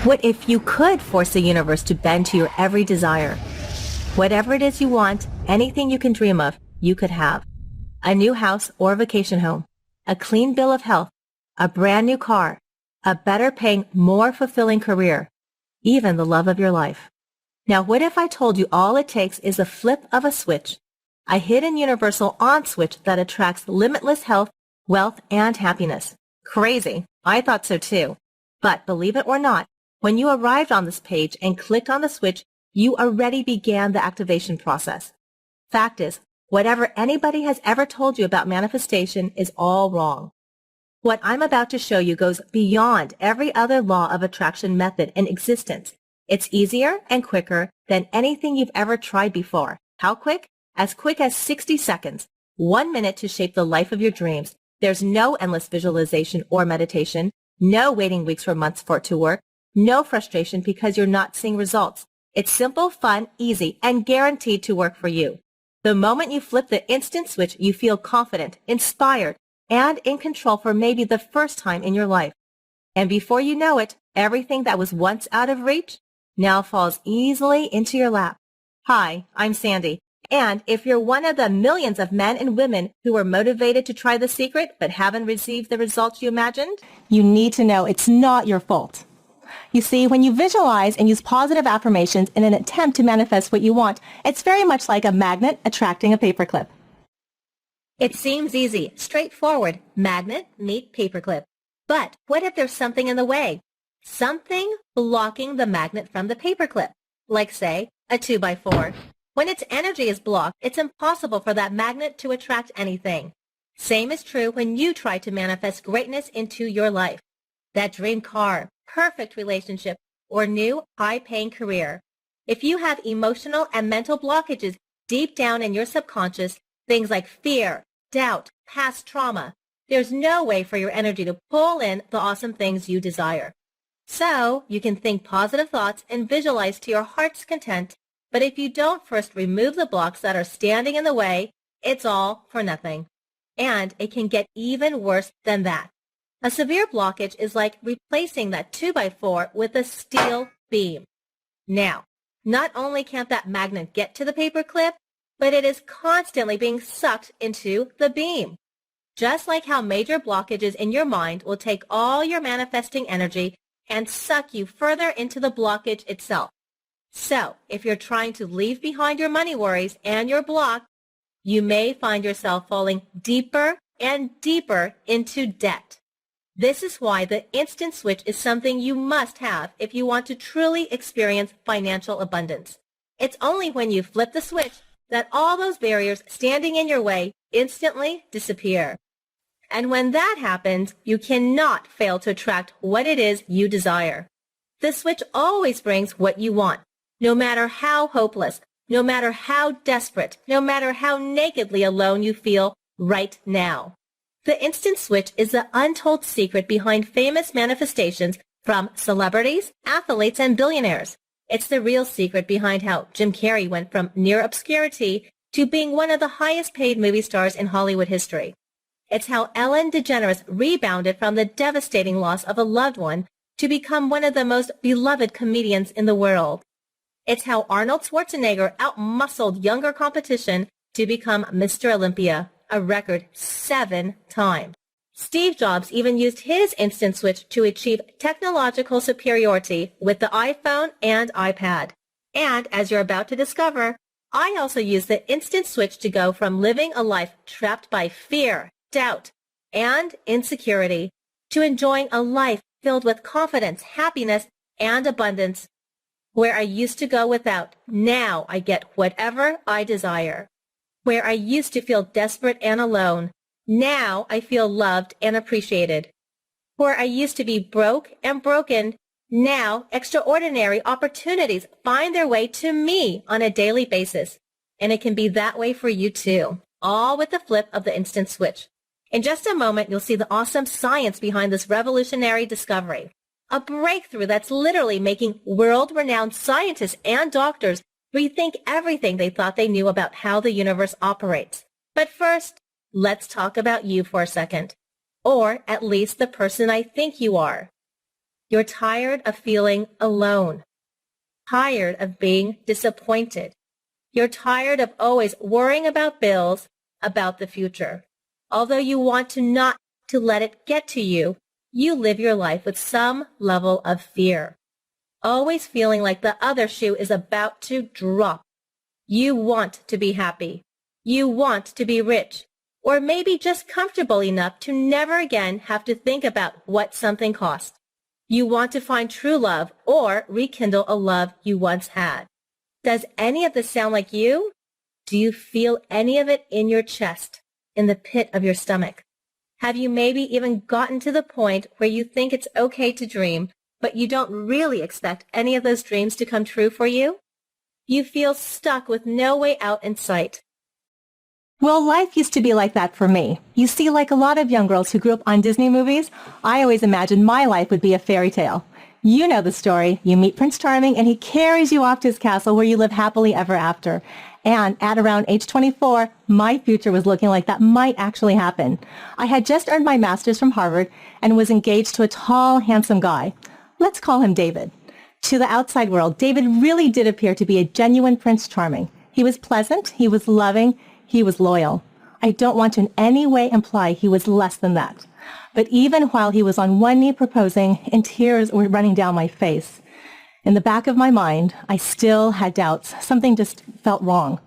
What if you could force the universe to bend to your every desire? Whatever it is you want, anything you can dream of, you could have. A new house or vacation home, a clean bill of health, a brand new car, a better paying, more fulfilling career, even the love of your life. Now, what if I told you all it takes is a flip of a switch, a hidden universal on switch that attracts limitless health, wealth, and happiness? Crazy. I thought so too. But believe it or not, when you arrived on this page and clicked on the switch, you already began the activation process. Fact is, whatever anybody has ever told you about manifestation is all wrong. What I'm about to show you goes beyond every other law of attraction method in existence. It's easier and quicker than anything you've ever tried before. How quick? As quick as 60 seconds. 1 minute to shape the life of your dreams. There's no endless visualization or meditation. No waiting weeks or months for it to work. No frustration because you're not seeing results. It's simple, fun, easy, and guaranteed to work for you. The moment you flip the instant switch, you feel confident, inspired, and in control for maybe the first time in your life. And before you know it, everything that was once out of reach now falls easily into your lap. Hi, I'm Sandy. And if you're one of the millions of men and women who are motivated to try the secret but haven't received the results you imagined, you need to know it's not your fault. You see, when you visualize and use positive affirmations in an attempt to manifest what you want, it's very much like a magnet attracting a paperclip. It seems easy, straightforward. Magnet, meet paperclip. But what if there's something in the way? Something blocking the magnet from the paperclip. Like, say, a 2x4. When its energy is blocked, it's impossible for that magnet to attract anything. Same is true when you try to manifest greatness into your life. That dream car, perfect relationship, or new high-paying career. If you have emotional and mental blockages deep down in your subconscious, things like fear, doubt, past trauma, there's no way for your energy to pull in the awesome things you desire. So, you can think positive thoughts and visualize to your heart's content, but if you don't first remove the blocks that are standing in the way, it's all for nothing. And it can get even worse than that. A severe blockage is like replacing that 2x4 with a steel beam. Now, not only can't that magnet get to the paperclip, but it is constantly being sucked into the beam. Just like how major blockages in your mind will take all your manifesting energy and suck you further into the blockage itself. So, if you're trying to leave behind your money worries and your block, you may find yourself falling deeper and deeper into debt. This is why the instant switch is something you must have if you want to truly experience financial abundance. It's only when you flip the switch that all those barriers standing in your way instantly disappear. And when that happens, you cannot fail to attract what it is you desire. The switch always brings what you want, no matter how hopeless, no matter how desperate, no matter how nakedly alone you feel right now. The instant switch is the untold secret behind famous manifestations from celebrities, athletes, and billionaires. It's the real secret behind how Jim Carrey went from near obscurity to being one of the highest paid movie stars in Hollywood history. It's how Ellen DeGeneres rebounded from the devastating loss of a loved one to become one of the most beloved comedians in the world. It's how Arnold Schwarzenegger outmuscled younger competition to become Mr. Olympia, a record 7 times. Steve Jobs even used his instant switch to achieve technological superiority with the iPhone and iPad. And as you're about to discover, I also use the instant switch to go from living a life trapped by fear, doubt, and insecurity to enjoying a life filled with confidence, happiness, and abundance. Where I used to go without, now I get whatever I desire. Where I used to feel desperate and alone, now I feel loved and appreciated. Where I used to be broke and broken, now extraordinary opportunities find their way to me on a daily basis. And it can be that way for you too, all with the flip of the instant switch. In just a moment, you'll see the awesome science behind this revolutionary discovery. A breakthrough that's literally making world-renowned scientists and doctors rethink everything they thought they knew about how the universe operates. But first, let's talk about you for a second. Or at least the person I think you are. You're tired of feeling alone, tired of being disappointed. You're tired of always worrying about bills, about the future. Although you want to not to let it get to you, you live your life with some level of fear, always feeling like the other shoe is about to drop. You want to be happy. You want to be rich, or maybe just comfortable enough to never again have to think about what something cost. You want to find true love or rekindle a love you once had. Does any of this sound like you? Do you feel any of it in your chest, in the pit of your stomach? Have you maybe even gotten to the point where you think it's okay to dream, but you don't really expect any of those dreams to come true for you? You feel stuck with no way out in sight. Well, life used to be like that for me. You see, like a lot of young girls who grew up on Disney movies, I always imagined my life would be a fairy tale. You know the story. You meet Prince Charming and he carries you off to his castle where you live happily ever after. And at around age 24, my future was looking like that might actually happen. I had just earned my master's from Harvard and was engaged to a tall, handsome guy. Let's call him David. To the outside world, David really did appear to be a genuine Prince Charming. He was pleasant, he was loving, he was loyal. I don't want to in any way imply he was less than that. But even while he was on one knee proposing and tears were running down my face, in the back of my mind, I still had doubts. Something just felt wrong.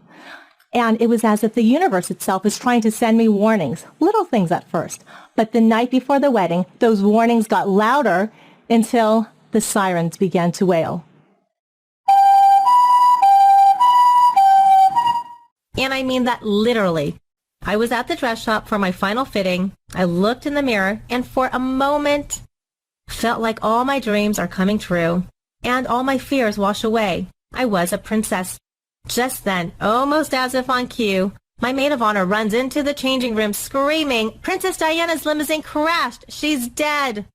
And it was as if the universe itself was trying to send me warnings, little things at first. But the night before the wedding, those warnings got louder until the sirens began to wail. And I mean that literally. I was at the dress shop for my final fitting. I looked in the mirror and for a moment felt like all my dreams are coming true and all my fears wash away. I was a princess. Just then, almost as if on cue, my maid of honor runs into the changing room screaming, "Princess Diana's limousine crashed! She's dead!"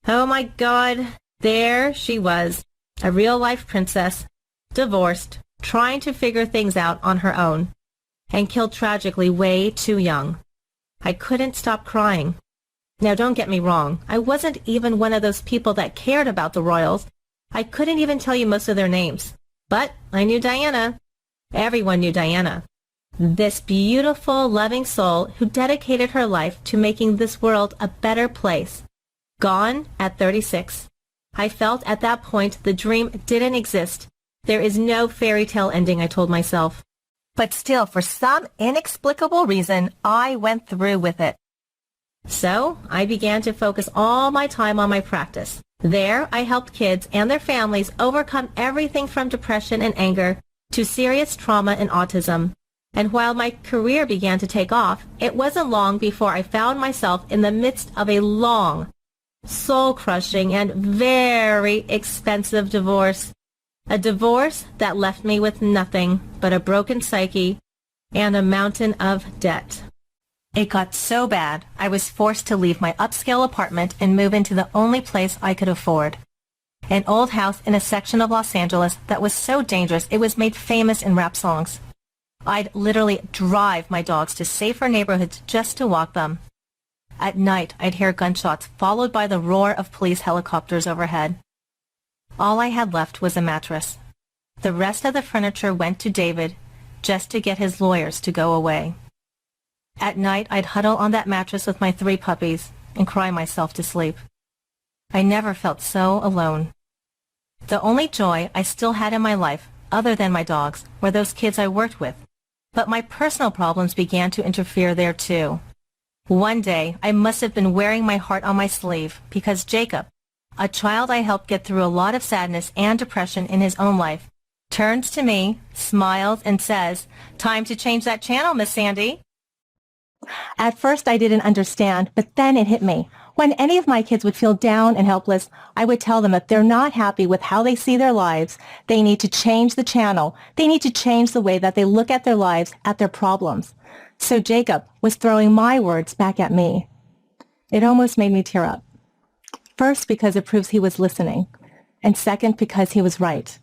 Oh my God, there she was, a real-life princess, divorced, trying to figure things out on her own, and killed tragically way too young. I couldn't stop crying. Now don't get me wrong, I wasn't even one of those people that cared about the royals. I couldn't even tell you most of their names. But I knew Diana. Everyone knew Diana. This beautiful, loving soul who dedicated her life to making this world a better place. Gone at 36. I felt at that point the dream didn't exist. There is no fairy tale ending, I told myself. But still, for some inexplicable reason, I went through with it. So I began to focus all my time on my practice. There, I helped kids and their families overcome everything from depression and anger to serious trauma and autism. And while my career began to take off, it wasn't long before I found myself in the midst of a long, soul-crushing, and very expensive divorce. A divorce that left me with nothing but a broken psyche and a mountain of debt. It got so bad, I was forced to leave my upscale apartment and move into the only place I could afford. An old house in a section of Los Angeles that was so dangerous it was made famous in rap songs. I'd literally drive my dogs to safer neighborhoods just to walk them. At night, I'd hear gunshots followed by the roar of police helicopters overhead. All I had left was a mattress. The rest of the furniture went to David just to get his lawyers to go away. At night, I'd huddle on that mattress with my 3 puppies and cry myself to sleep. I never felt so alone. The only joy I still had in my life, other than my dogs, were those kids I worked with. But my personal problems began to interfere there too. One day, I must have been wearing my heart on my sleeve because Jacob, a child I helped get through a lot of sadness and depression in his own life, turns to me, smiles, and says, "Time to change that channel, Miss Sandy." At first, I didn't understand, but then it hit me. When any of my kids would feel down and helpless, I would tell them if they're not happy with how they see their lives, they need to change the channel. They need to change the way that they look at their lives, at their problems. So Jacob was throwing my words back at me. It almost made me tear up. First, because it proves he was listening, and second, because he was right.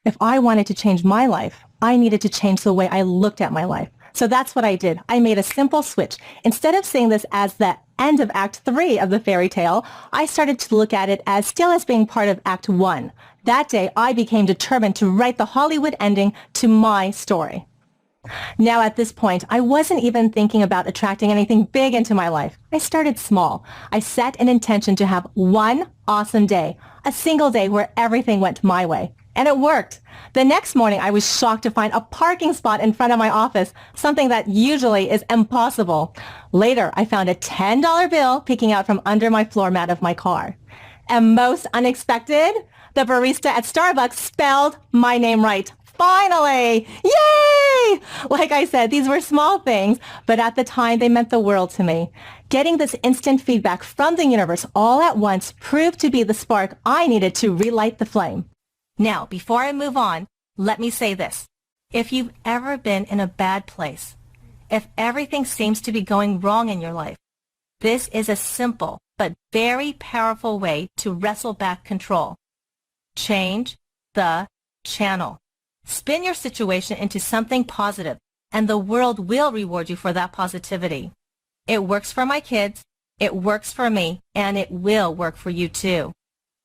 If I wanted to change my life, I needed to change the way I looked at my life, So that's what I did. I made a simple switch. Instead of seeing this as the end of Act 3 of the fairy tale, I started to look at it as still as being part of Act 1. That day, I became determined to write the Hollywood ending to my story. Now at this point, I wasn't even thinking about attracting anything big into my life. I started small. I set an intention to have one awesome day, a single day where everything went my way. And it worked. The next morning, I was shocked to find a parking spot in front of my office, something that usually is impossible. Later, I found a $10 bill peeking out from under my floor mat of my car. And most unexpected, the barista at Starbucks spelled my name right. Finally! Yay! Like I said, these were small things, but at the time they meant the world to me. Getting this instant feedback from the universe all at once proved to be the spark I needed to relight the flame. Now, before I move on, let me say this. If you've ever been in a bad place, if everything seems to be going wrong in your life, this is a simple but very powerful way to wrestle back control. Change the channel. Spin your situation into something positive, and the world will reward you for that positivity. It works for my kids, it works for me, and it will work for you too.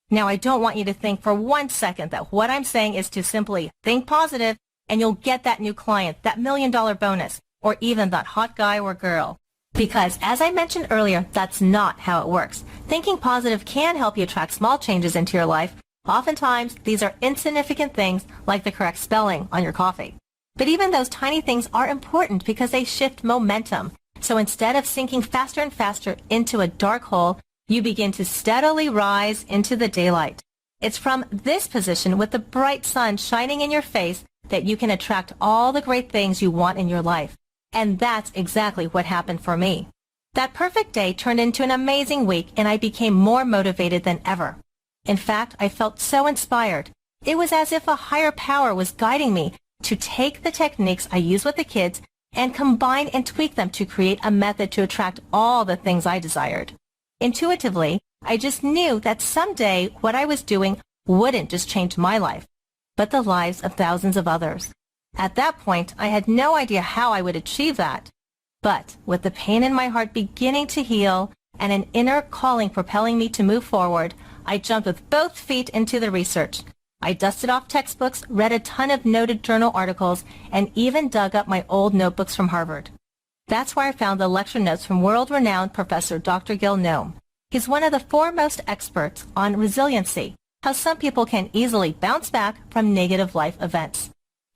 Now, I don't want you to think for 1 second that what I'm saying is to simply think positive and you'll get that new client, that $1 million bonus, or even that hot guy or girl. Because, as I mentioned earlier, that's not how it works. Thinking positive can help you attract small changes into your life. Oftentimes, these are insignificant things like the correct spelling on your coffee. But even those tiny things are important because they shift momentum. So instead of sinking faster and faster into a dark hole, you begin to steadily rise into the daylight. It's from this position with the bright sun shining in your face that you can attract all the great things you want in your life. And that's exactly what happened for me. That perfect day turned into an amazing week, and I became more motivated than ever. In fact, I felt so inspired. It was as if a higher power was guiding me to take the techniques I use with the kids and combine and tweak them to create a method to attract all the things I desired. Intuitively, I just knew that someday what I was doing wouldn't just change my life, but the lives of thousands of others. At that point, I had no idea how I would achieve that. But with the pain in my heart beginning to heal and an inner calling propelling me to move forward, I jumped with both feet into the research. I dusted off textbooks, read a ton of noted journal articles, and even dug up my old notebooks from Harvard. That's where I found the lecture notes from world-renowned Professor Dr. Gilad. He's one of the foremost experts on resiliency, how some people can easily bounce back from negative life events.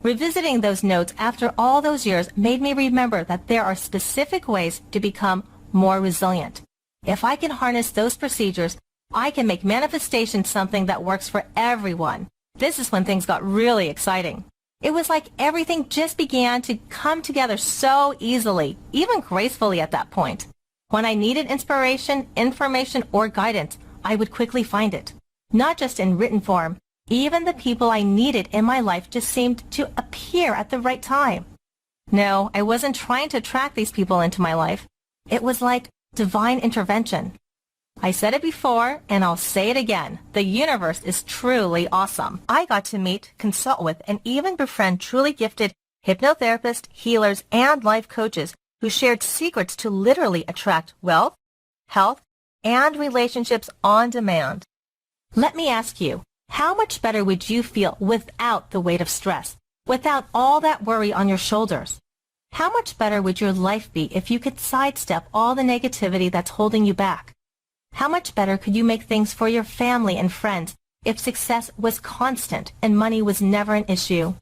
Revisiting those notes after all those years made me remember that there are specific ways to become more resilient. If I can harness those procedures, I can make manifestation something that works for everyone. This is when things got really exciting. It was like everything just began to come together so easily, even gracefully at that point. When I needed inspiration, information, or guidance, I would quickly find it. Not just in written form, even the people I needed in my life just seemed to appear at the right time. No, I wasn't trying to attract these people into my life. It was like divine intervention. I said it before, and I'll say it again. The universe is truly awesome. I got to meet, consult with, and even befriend truly gifted hypnotherapists, healers, and life coaches who shared secrets to literally attract wealth, health, and relationships on demand. Let me ask you, how much better would you feel without the weight of stress, without all that worry on your shoulders? How much better would your life be if you could sidestep all the negativity that's holding you back? How much better could you make things for your family and friends if success was constant and money was never an issue?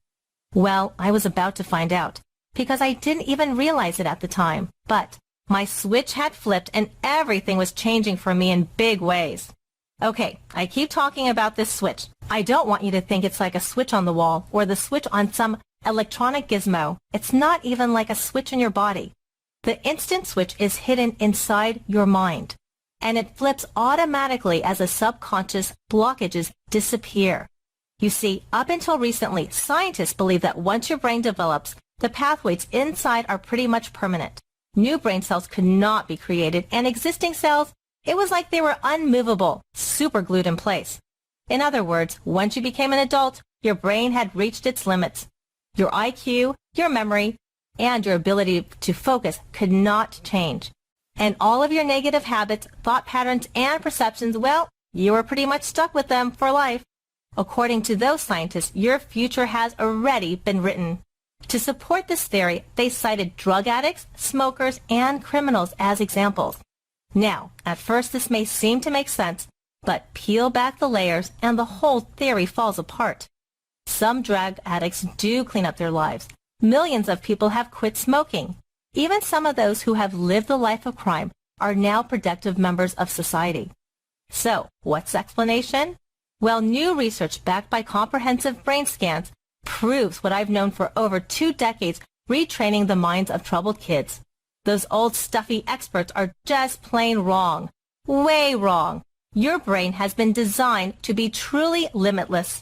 Well, I was about to find out, because I didn't even realize it at the time. But my switch had flipped and everything was changing for me in big ways. Okay, I keep talking about this switch. I don't want you to think it's like a switch on the wall or the switch on some electronic gizmo. It's not even like a switch in your body. The instant switch is hidden inside your mind, and it flips automatically as the subconscious blockages disappear. You see, up until recently, scientists believe that once your brain develops, the pathways inside are pretty much permanent. New brain cells could not be created, and existing cells, it was like they were unmovable, super glued in place. In other words, once you became an adult, your brain had reached its limits. Your IQ, your memory, and your ability to focus could not change. And all of your negative habits, thought patterns, and perceptions, well, you are pretty much stuck with them for life. According to those scientists, your future has already been written. To support this theory, they cited drug addicts, smokers, and criminals as examples. Now, at first this may seem to make sense, but peel back the layers and the whole theory falls apart. Some drug addicts do clean up their lives. Millions of people have quit smoking. Even some of those who have lived the life of crime are now productive members of society. So, what's the explanation? Well, new research backed by comprehensive brain scans proves what I've known for over 2 decades, retraining the minds of troubled kids. Those old stuffy experts are just plain wrong. Way wrong. Your brain has been designed to be truly limitless.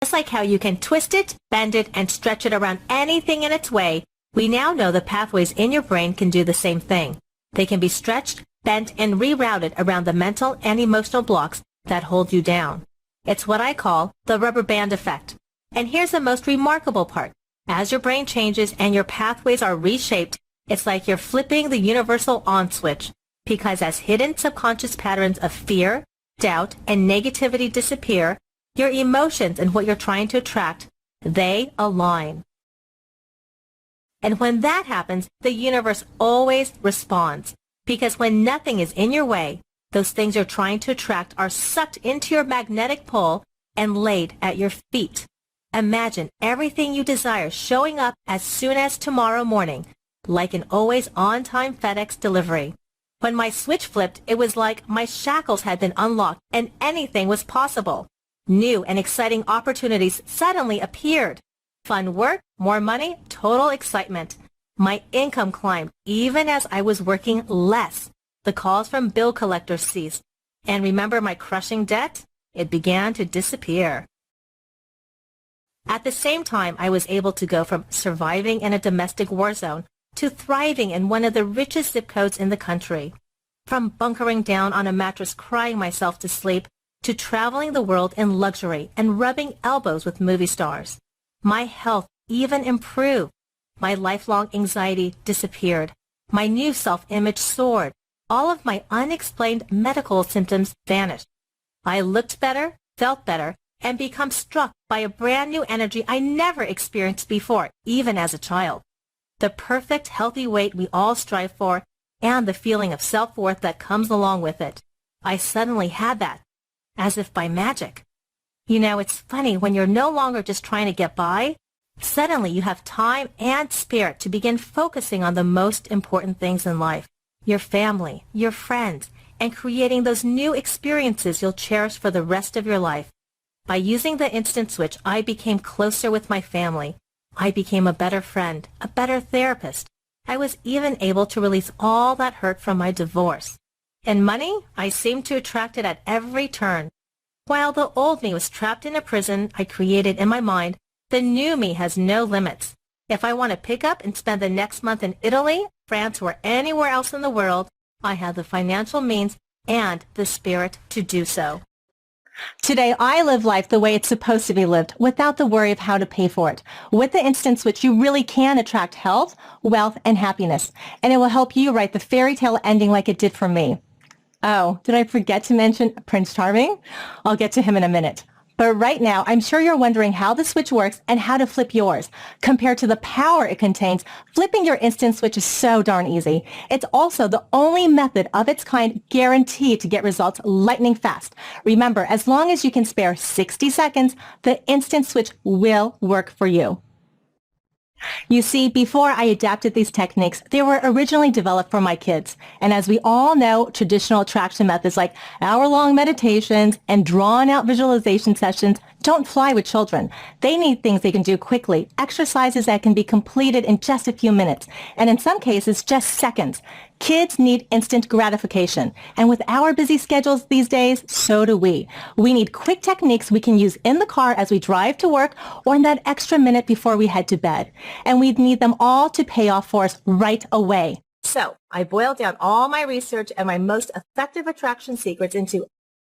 Just like how you can twist it, bend it, and stretch it around anything in its way, we now know the pathways in your brain can do the same thing. They can be stretched, bent, and rerouted around the mental and emotional blocks that hold you down. It's what I call the rubber band effect. And here's the most remarkable part. As your brain changes and your pathways are reshaped, it's like you're flipping the universal on switch. Because as hidden subconscious patterns of fear, doubt, and negativity disappear, your emotions and what you're trying to attract, they align. And when that happens, the universe always responds. Because when nothing is in your way, those things you're trying to attract are sucked into your magnetic pole and laid at your feet. Imagine everything you desire showing up as soon as tomorrow morning, like an always on-time FedEx delivery. When my switch flipped, it was like my shackles had been unlocked and anything was possible. New and exciting opportunities suddenly appeared. Fun work, more money, total excitement. My income climbed even as I was working less. The calls from bill collectors ceased. And remember my crushing debt? It began to disappear. At the same time, I was able to go from surviving in a domestic war zone to thriving in one of the richest zip codes in the country. From bunkering down on a mattress crying myself to sleep to traveling the world in luxury and rubbing elbows with movie stars. My health even improved. My lifelong anxiety disappeared. My new self-image soared. All of my unexplained medical symptoms vanished. I looked better, felt better, and become struck by a brand new energy I never experienced before, even as a child. The perfect healthy weight we all strive for, and the feeling of self-worth that comes along with it. I suddenly had that, as if by magic. You know, it's funny, when you're no longer just trying to get by, suddenly you have time and spirit to begin focusing on the most important things in life. Your family, your friends, and creating those new experiences you'll cherish for the rest of your life. By using the instant switch, I became closer with my family. I became a better friend, a better therapist. I was even able to release all that hurt from my divorce. And money, I seemed to attract it at every turn. While the old me was trapped in a prison I created in my mind, the new me has no limits. If I want to pick up and spend the next month in Italy, France, or anywhere else in the world, I have the financial means and the spirit to do so. Today, I live life the way it's supposed to be lived, without the worry of how to pay for it. With the instant switch, you really can attract health, wealth, and happiness, and it will help you write the fairy tale ending like it did for me. Oh, did I forget to mention Prince Charming? I'll get to him in a minute. But right now, I'm sure you're wondering how the switch works and how to flip yours. Compared to the power it contains, flipping your instant switch is so darn easy. It's also the only method of its kind guaranteed to get results lightning fast. Remember, as long as you can spare 60 seconds, the instant switch will work for you. You see, before I adapted these techniques, they were originally developed for my kids. And as we all know, traditional attraction methods like hour-long meditations and drawn-out visualization sessions don't fly with children. They need things they can do quickly, exercises that can be completed in just a few minutes, and in some cases, just seconds. Kids need instant gratification, and with our busy schedules these days, so do we. We need quick techniques we can use in the car as we drive to work or in that extra minute before we head to bed. And we need them all to pay off for us right away. So, I boiled down all my research and my most effective attraction secrets into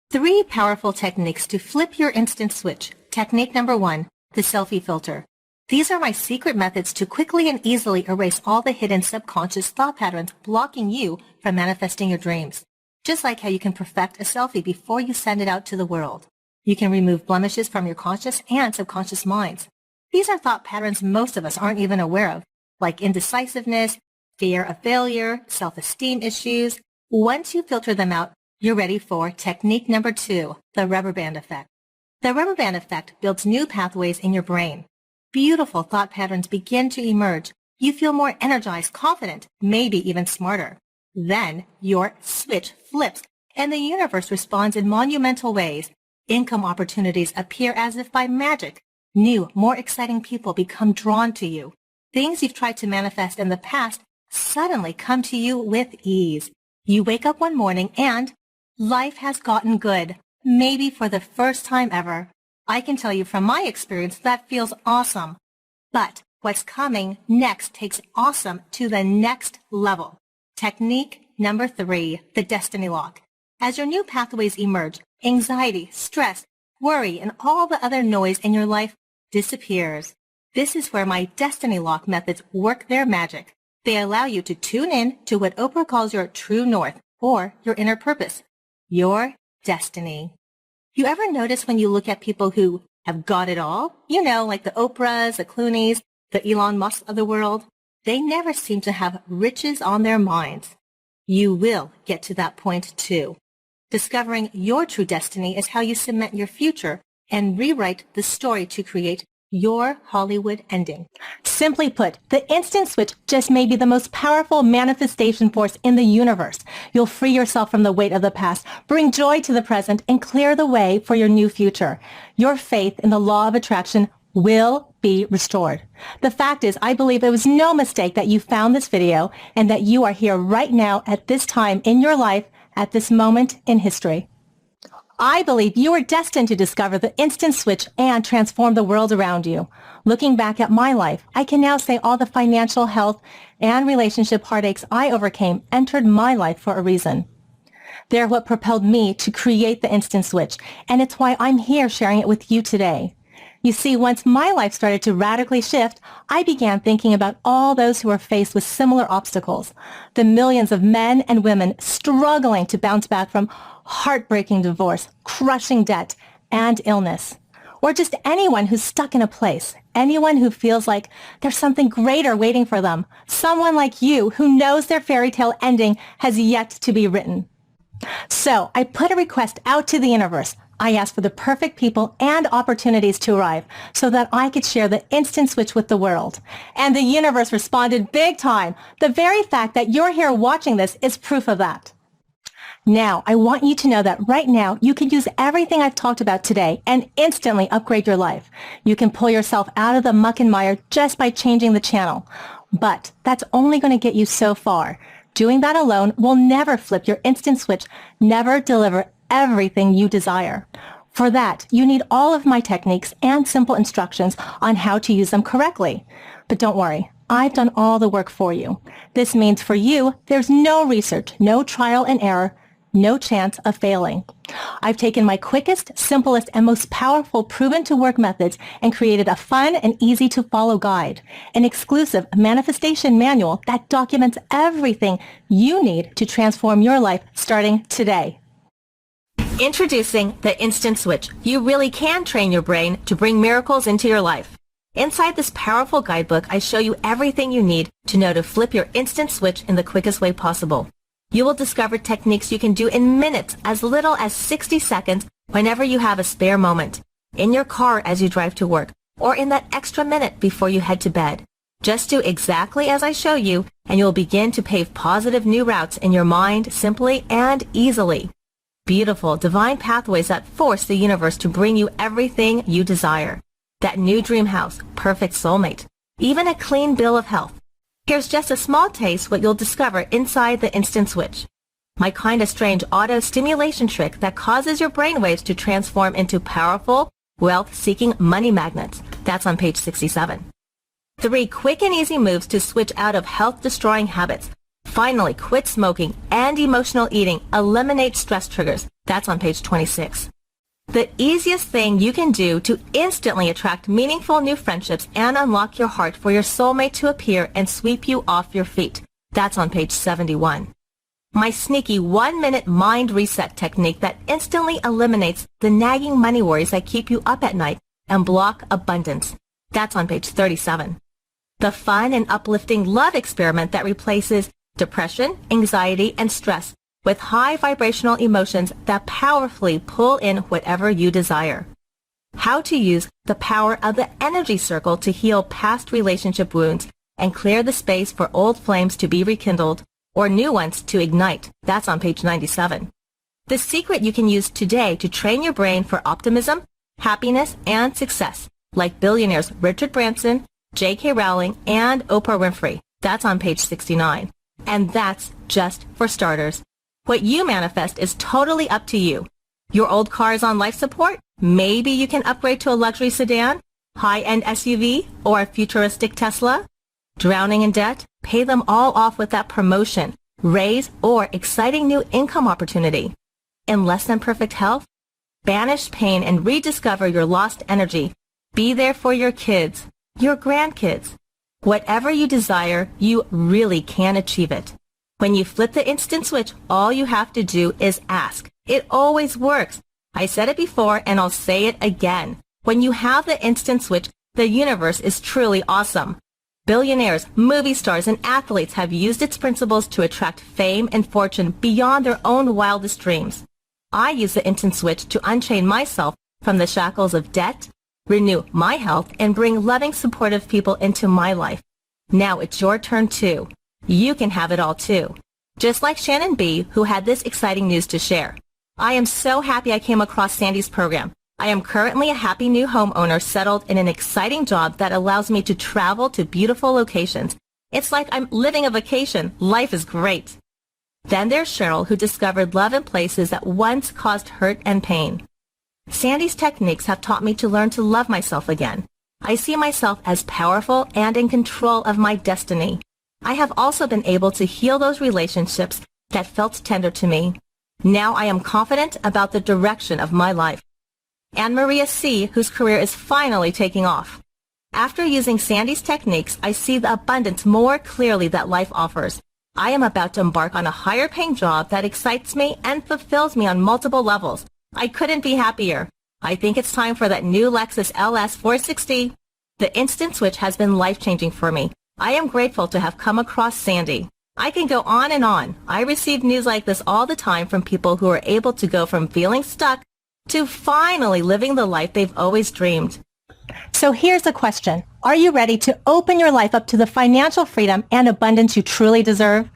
3 powerful techniques to flip your instant switch. Technique number 1, the selfie filter. These are my secret methods to quickly and easily erase all the hidden subconscious thought patterns blocking you from manifesting your dreams. Just like how you can perfect a selfie before you send it out to the world. You can remove blemishes from your conscious and subconscious minds. These are thought patterns most of us aren't even aware of, like indecisiveness, fear of failure, self-esteem issues. Once you filter them out, you're ready for technique number 2, the rubber band effect. The rubber band effect builds new pathways in your brain. Beautiful thought patterns begin to emerge. You feel more energized, confident, maybe even smarter. Then your switch flips and the universe responds in monumental ways. Income opportunities appear as if by magic. New, more exciting people become drawn to you. Things you've tried to manifest in the past suddenly come to you with ease. You wake up one morning and life has gotten good, maybe for the first time ever. I can tell you from my experience that feels awesome. But what's coming next takes awesome to the next level. Technique number 3, the destiny lock. As your new pathways emerge, anxiety, stress, worry, and all the other noise in your life disappears. This is where my destiny lock methods work their magic. They allow you to tune in to what Oprah calls your true north, or your inner purpose, your destiny. You ever notice when you look at people who have got it all? You know, like the Oprahs, the Clooneys, the Elon Musks of the world. They never seem to have riches on their minds. You will get to that point too. Discovering your true destiny is how you cement your future and rewrite the story to create your Hollywood ending. Simply put, the instant switch just may be the most powerful manifestation force in the universe. You'll free yourself from the weight of the past, bring joy to the present, and clear the way for your new future. Your faith in the law of attraction will be restored. The fact is, I believe it was no mistake that you found this video and that you are here right now at this time in your life, at this moment in history. I believe you are destined to discover the instant switch and transform the world around you. Looking back at my life, I can now say all the financial, health, and relationship heartaches I overcame entered my life for a reason. They're what propelled me to create the instant switch, and it's why I'm here sharing it with you today. You see, once my life started to radically shift, I began thinking about all those who are faced with similar obstacles. The millions of men and women struggling to bounce back from heartbreaking divorce, crushing debt, and illness. Or just anyone who's stuck in a place. Anyone who feels like there's something greater waiting for them. Someone like you who knows their fairy tale ending has yet to be written. So I put a request out to the universe. I asked for the perfect people and opportunities to arrive so that I could share the instant switch with the world. And the universe responded big time. The very fact that you're here watching this is proof of that. Now, I want you to know that right now, you can use everything I've talked about today and instantly upgrade your life. You can pull yourself out of the muck and mire just by changing the channel. But that's only going to get you so far. Doing that alone will never flip your instant switch, never deliver everything you desire. For that, you need all of my techniques and simple instructions on how to use them correctly. But don't worry, I've done all the work for you. This means for you, there's no research, no trial and error, no chance of failing. I've taken my quickest, simplest, and most powerful proven-to-work methods and created a fun and easy-to-follow guide, an exclusive manifestation manual that documents everything you need to transform your life starting today. Introducing the Instant Switch. You really can train your brain to bring miracles into your life. Inside this powerful guidebook, I show you everything you need to know to flip your instant switch in the quickest way possible. You will discover techniques you can do in minutes, as little as 60 seconds, whenever you have a spare moment, in your car as you drive to work, or in that extra minute before you head to bed. Just do exactly as I show you, and you'll begin to pave positive new routes in your mind simply and easily. Beautiful, divine pathways that force the universe to bring you everything you desire. That new dream house, perfect soulmate, even a clean bill of health. Here's just a small taste what you'll discover inside the instant switch. My kind of strange auto-stimulation trick that causes your brainwaves to transform into powerful, wealth-seeking money magnets. That's on page 67. 3 quick and easy moves to switch out of health-destroying habits. Finally, quit smoking and emotional eating. Eliminate stress triggers. That's on page 26. The easiest thing you can do to instantly attract meaningful new friendships and unlock your heart for your soulmate to appear and sweep you off your feet. That's on page 71. My sneaky 1-minute mind reset technique that instantly eliminates the nagging money worries that keep you up at night and block abundance. That's on page 37. The fun and uplifting love experiment that replaces depression, anxiety, and stress with high vibrational emotions that powerfully pull in whatever you desire. How to use the power of the energy circle to heal past relationship wounds and clear the space for old flames to be rekindled or new ones to ignite. That's on page 97. The secret you can use today to train your brain for optimism, happiness, and success, like billionaires Richard Branson, J.K. Rowling, and Oprah Winfrey. That's on page 69. And that's just for starters. What you manifest is totally up to you. Your old car is on life support? Maybe you can upgrade to a luxury sedan, high-end SUV, or a futuristic Tesla? Drowning in debt? Pay them all off with that promotion, raise, or exciting new income opportunity. In less than perfect health? Banish pain and rediscover your lost energy. Be there for your kids, your grandkids. Whatever you desire, you really can achieve it. When you flip the instant switch, all you have to do is ask. It always works. I said it before and I'll say it again. When you have the instant switch, the universe is truly awesome. Billionaires, movie stars, and athletes have used its principles to attract fame and fortune beyond their own wildest dreams. I use the instant switch to unchain myself from the shackles of debt, renew my health, and bring loving, supportive people into my life. Now it's your turn too. You can have it all too. Just like Shannon B., who had this exciting news to share. I am so happy I came across Sandy's program. I am currently a happy new homeowner settled in an exciting job that allows me to travel to beautiful locations. It's like I'm living a vacation. Life is great. Then there's Cheryl, who discovered love in places that once caused hurt and pain. Sandy's techniques have taught me to learn to love myself again. I see myself as powerful and in control of my destiny. I have also been able to heal those relationships that felt tender to me. Now I am confident about the direction of my life. And Maria C., whose career is finally taking off. After using Sandy's techniques, I see the abundance more clearly that life offers. I am about to embark on a higher paying job that excites me and fulfills me on multiple levels. I couldn't be happier. I think it's time for that new Lexus LS 460. The instant switch has been life-changing for me. I am grateful to have come across Sandy. I can go on and on. I receive news like this all the time from people who are able to go from feeling stuck to finally living the life they've always dreamed. So here's a question. Are you ready to open your life up to the financial freedom and abundance you truly deserve?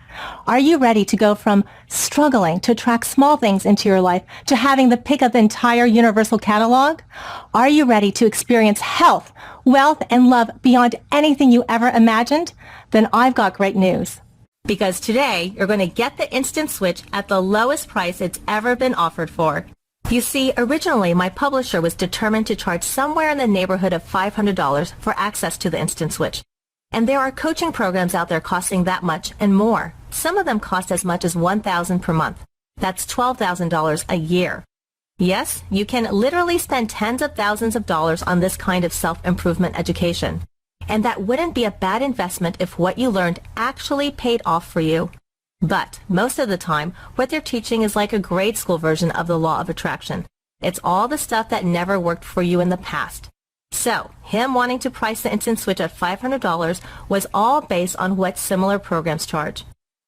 Are you ready to go from struggling to attract small things into your life to having the pick of the entire universal catalog? Are you ready to experience health, wealth, and love beyond anything you ever imagined? Then I've got great news. Because today, you're going to get the instant switch at the lowest price it's ever been offered for. You see, originally my publisher was determined to charge somewhere in the neighborhood of $500 for access to the instant switch. And there are coaching programs out there costing that much and more. Some of them cost as much as $1,000 per month. That's $12,000 a year. Yes, you can literally spend tens of thousands of dollars on this kind of self-improvement education. And that wouldn't be a bad investment if what you learned actually paid off for you. But most of the time, what they're teaching is like a grade school version of the law of attraction. It's all the stuff that never worked for you in the past. So, him wanting to price the instant switch at $500 was all based on what similar programs charge.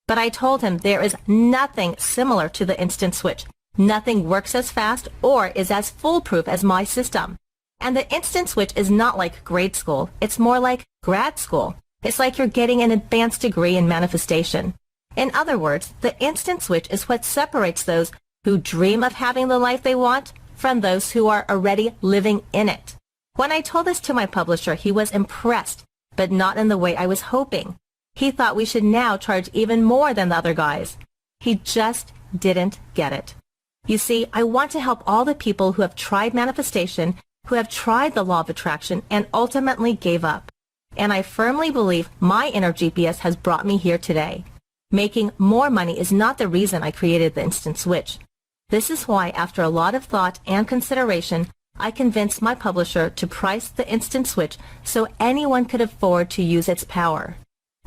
But I told him there is nothing similar to the instant switch. Nothing works as fast or is as foolproof as my system. And the instant switch is not like grade school. It's more like grad school. It's like you're getting an advanced degree in manifestation. In other words, the instant switch is what separates those who dream of having the life they want from those who are already living in it. When I told this to my publisher, he was impressed, but not in the way I was hoping. He thought we should now charge even more than the other guys. He just didn't get it. You see, I want to help all the people who have tried manifestation, who have tried the law of attraction, and ultimately gave up. And I firmly believe my inner GPS has brought me here today. Making more money is not the reason I created the instant switch. This is why, after a lot of thought and consideration, I convinced my publisher to price the Instant Switch so anyone could afford to use its power.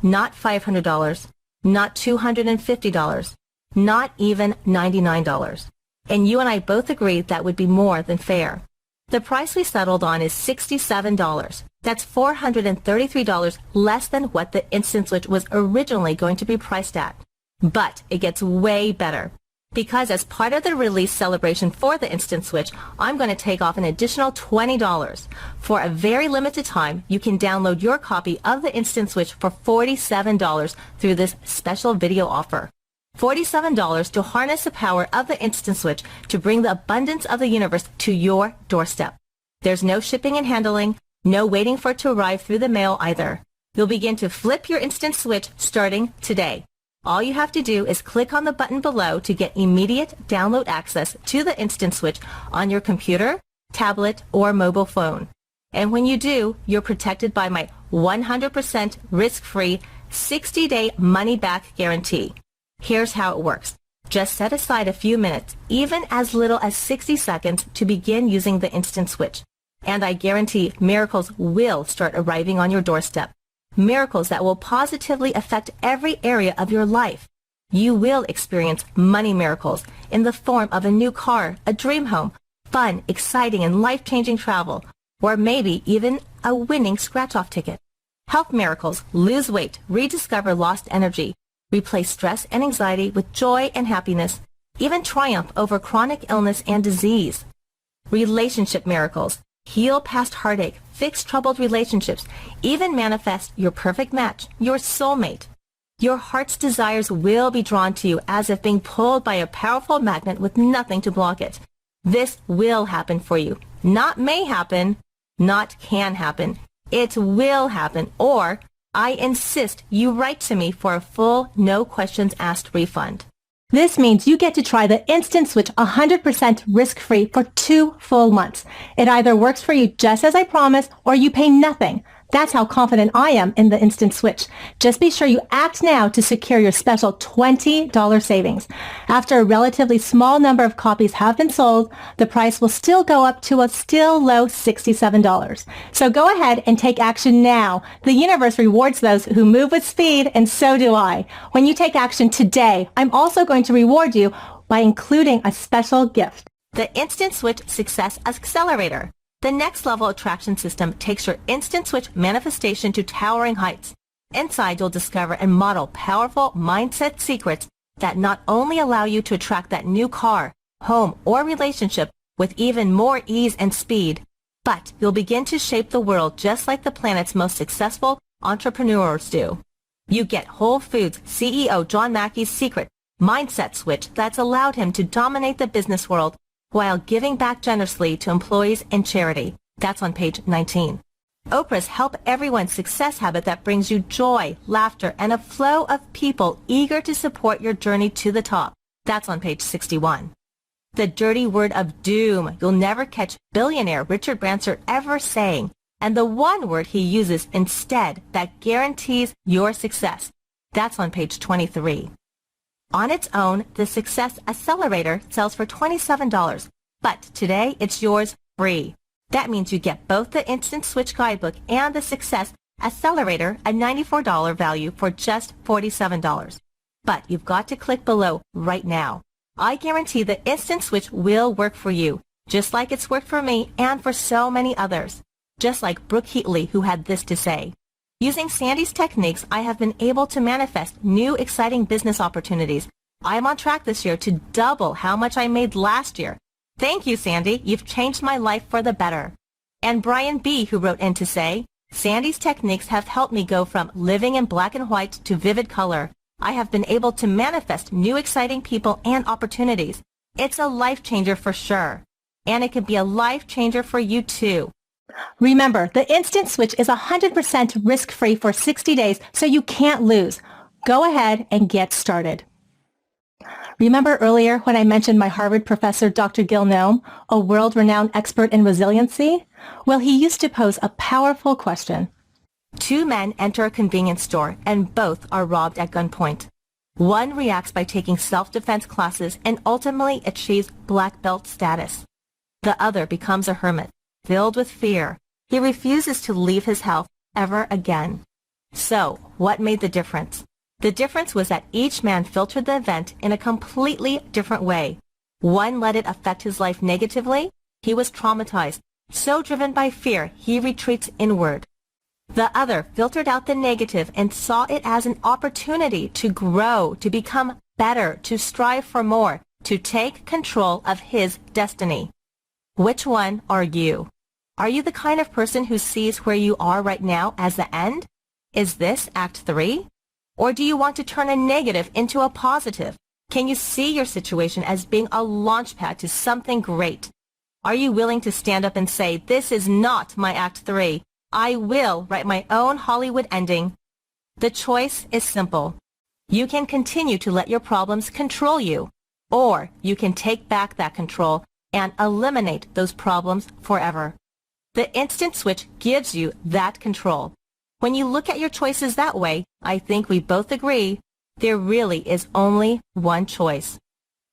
Not $500, not $250, not even $99. And you and I both agreed that would be more than fair. The price we settled on is $67. That's $433 less than what the Instant Switch was originally going to be priced at. But it gets way better. Because as part of the release celebration for the Instant Switch, I'm going to take off an additional $20. For a very limited time, you can download your copy of the Instant Switch for $47 through this special video offer. $47 to harness the power of the Instant Switch to bring the abundance of the universe to your doorstep. There's no shipping and handling, no waiting for it to arrive through the mail either. You'll begin to flip your Instant Switch starting today. All you have to do is click on the button below to get immediate download access to the Instant Switch on your computer, tablet, or mobile phone. And when you do, you're protected by my 100% risk-free 60-day money-back guarantee. Here's how it works. Just set aside a few minutes, even as little as 60 seconds, to begin using the Instant Switch. And I guarantee miracles will start arriving on your doorstep. Miracles that will positively affect every area of your life. You will experience money miracles in the form of a new car, a dream home, fun, exciting, and life-changing travel, or maybe even a winning scratch-off ticket. Health miracles: lose weight, rediscover lost energy, replace stress and anxiety with joy and happiness, even triumph over chronic illness and disease. Relationship miracles: heal past heartache, fix troubled relationships, even manifest your perfect match, your soulmate. Your heart's desires will be drawn to you as if being pulled by a powerful magnet with nothing to block it. This will happen for you. Not may happen, not can happen. It will happen, or I insist you write to me for a full, no questions asked refund. This means you get to try the Instant Switch 100% risk-free for 2 full months. It either works for you just as I promised, or you pay nothing. That's how confident I am in the Instant Switch. Just be sure you act now to secure your special $20 savings. After a relatively small number of copies have been sold, the price will still go up to a still low $67. So go ahead and take action now. The universe rewards those who move with speed, and so do I. When you take action today, I'm also going to reward you by including a special gift. The Instant Switch Success Accelerator. The next level attraction system takes your Instant Switch manifestation to towering heights. Inside, you'll discover and model powerful mindset secrets that not only allow you to attract that new car, home, or relationship with even more ease and speed, but you'll begin to shape the world just like the planet's most successful entrepreneurs do. You get Whole Foods CEO John Mackey's secret mindset switch that's allowed him to dominate the business world while giving back generously to employees and charity. That's on page 19. Oprah's Help Everyone success habit that brings you joy, laughter, and a flow of people eager to support your journey to the top. That's on page 61. The dirty word of doom you'll never catch billionaire Richard Branson ever saying, and the one word he uses instead that guarantees your success. That's on page 23. On its own, the Success Accelerator sells for $27, but today it's yours free. That means you get both the Instant Switch Guidebook and the Success Accelerator, a $94 value, for just $47. But you've got to click below right now. I guarantee the Instant Switch will work for you, just like it's worked for me and for so many others. Just like Brooke Heatley, who had this to say. Using Sandy's techniques, I have been able to manifest new exciting business opportunities. I am on track this year to double how much I made last year. Thank you, Sandy. You've changed my life for the better. And Brian B., who wrote in to say, Sandy's techniques have helped me go from living in black and white to vivid color. I have been able to manifest new exciting people and opportunities. It's a life changer for sure. And it can be a life changer for you too. Remember, the Instant Switch is 100% risk-free for 60 days, so you can't lose. Go ahead and get started. Remember earlier when I mentioned my Harvard professor, Dr. Gil Noem, a world-renowned expert in resiliency? Well, he used to pose a powerful question. 2 men enter a convenience store, and both are robbed at gunpoint. One reacts by taking self-defense classes and ultimately achieves black belt status. The other becomes a hermit, filled with fear. He refuses to leave his health ever again. So, what made the difference? The difference was that each man filtered the event in a completely different way. One let it affect his life negatively. He was traumatized, so driven by fear he retreats inward. The other filtered out the negative and saw it as an opportunity to grow, to become better, to strive for more, to take control of his destiny. Which one are you? Are you the kind of person who sees where you are right now as the end? Is this Act 3? Or do you want to turn a negative into a positive? Can you see your situation as being a launch pad to something great? Are you willing to stand up and say, this is not my Act 3. I will write my own Hollywood ending? The choice is simple. You can continue to let your problems control you, or you can take back that control and eliminate those problems forever. The instant switch gives you that control. When you look at your choices that way, I think we both agree there really is only one choice.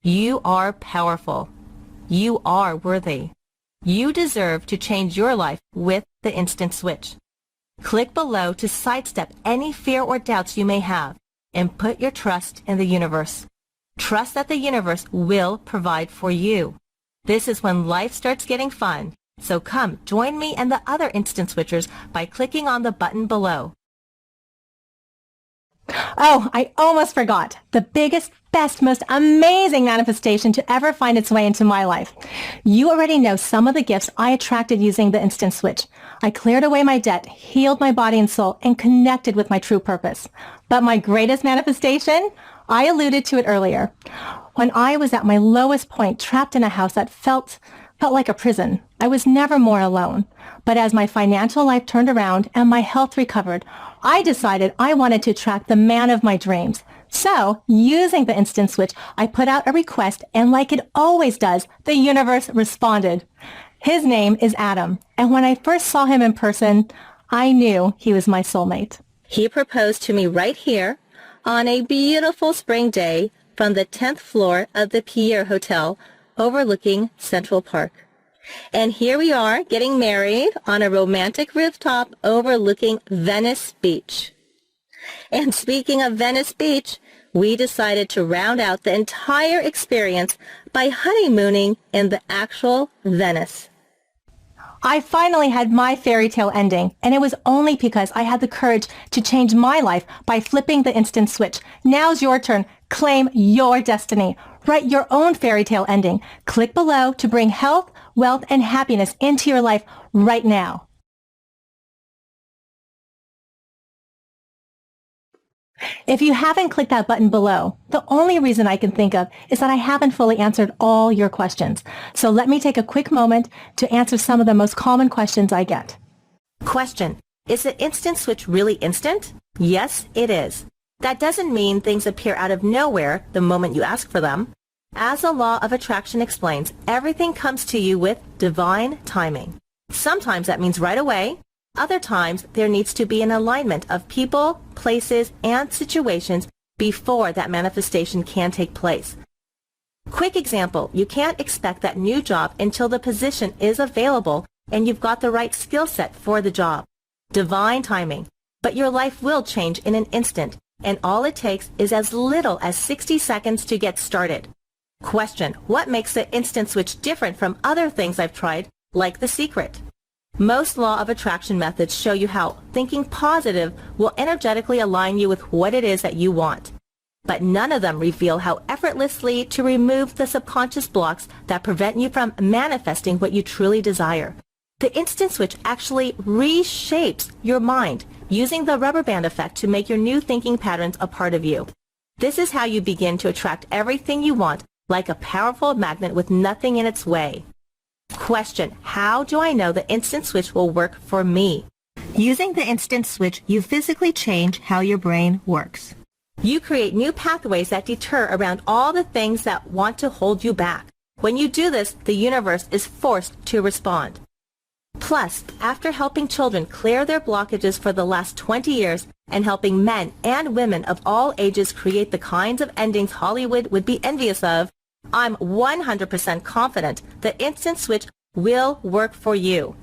You are powerful. You are worthy. You deserve to change your life with the instant switch. Click below to sidestep any fear or doubts you may have and put your trust in the universe. Trust that the universe will provide for you. This is when life starts getting fun. So come, join me and the other instant switchers by clicking on the button below. Oh, I almost forgot. The biggest, best, most amazing manifestation to ever find its way into my life. You already know some of the gifts I attracted using the instant switch. I cleared away my debt, healed my body and soul, and connected with my true purpose. But my greatest manifestation? I alluded to it earlier. When I was at my lowest point, trapped in a house that felt like a prison. I was never more alone. But as my financial life turned around and my health recovered, I decided I wanted to attract the man of my dreams. So, using the instant switch, I put out a request, and like it always does, the universe responded. His name is Adam, and when I first saw him in person, I knew he was my soulmate. He proposed to me right here on a beautiful spring day from the 10th floor of the Pierre Hotel overlooking Central Park. And here we are getting married on a romantic rooftop overlooking Venice Beach. And speaking of Venice Beach, we decided to round out the entire experience by honeymooning in the actual Venice. I finally had my fairy tale ending, and it was only because I had the courage to change my life by flipping the instant switch. Now's your turn. Claim your destiny. Write your own fairy tale ending. Click below to bring health, wealth, and happiness into your life right now. If you haven't clicked that button below, the only reason I can think of is that I haven't fully answered all your questions. So let me take a quick moment to answer some of the most common questions I get. Question: is the instant switch really instant? Yes, it is. That doesn't mean things appear out of nowhere the moment you ask for them. As the law of attraction explains, everything comes to you with divine timing. Sometimes that means right away. Other times, there needs to be an alignment of people, places, and situations before that manifestation can take place. Quick example, you can't expect that new job until the position is available and you've got the right skill set for the job. Divine timing. But your life will change in an instant, and all it takes is as little as 60 seconds to get started. Question: what makes the instant switch different from other things I've tried, like The Secret? Most law of attraction methods show you how thinking positive will energetically align you with what it is that you want. But none of them reveal how effortlessly to remove the subconscious blocks that prevent you from manifesting what you truly desire. The instant switch actually reshapes your mind, using the rubber band effect to make your new thinking patterns a part of you. This is how you begin to attract everything you want, like a powerful magnet with nothing in its way. Question: how do I know the instant switch will work for me? Using the instant switch, you physically change how your brain works. You create new pathways that deter around all the things that want to hold you back. When you do this, the universe is forced to respond. Plus, after helping children clear their blockages for the last 20 years, and helping men and women of all ages create the kinds of endings Hollywood would be envious of, I'm 100% confident the Instant Switch will work for you.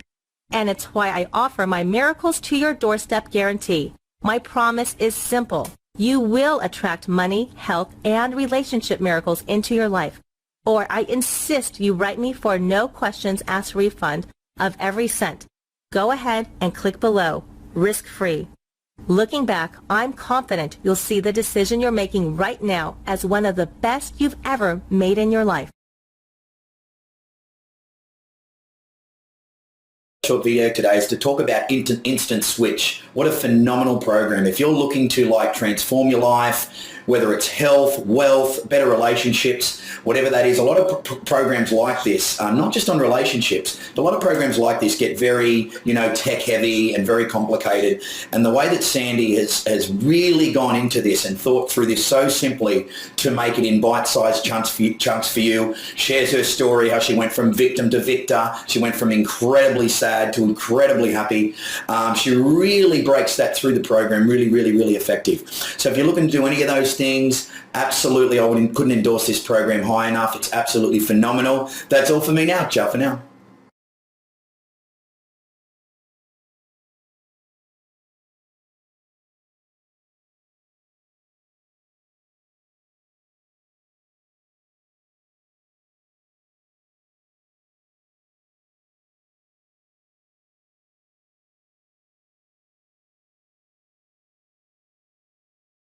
And it's why I offer my miracles to your doorstep guarantee. My promise is simple. You will attract money, health, and relationship miracles into your life. Or I insist you write me for no questions asked refund of every cent. Go ahead and click below, risk-free. Looking back, I'm confident you'll see the decision you're making right now as one of the best you've ever made in your life. Short video today is to talk about Instant Switch. What a phenomenal program. If you're looking to transform your life, whether it's health, wealth, better relationships, whatever that is, a lot of programs like this, not just on relationships, but a lot of programs like this get very, tech heavy and very complicated. And the way that Sandy has really gone into this and thought through this so simply to make it in bite-sized chunks for you, shares her story, how she went from victim to victor. She went from incredibly sad to incredibly happy. She really breaks that through the program, really, really, really effective. So if you're looking to do any of those things, absolutely, couldn't endorse this program high enough. It's absolutely phenomenal. That's all for me now. Ciao for now.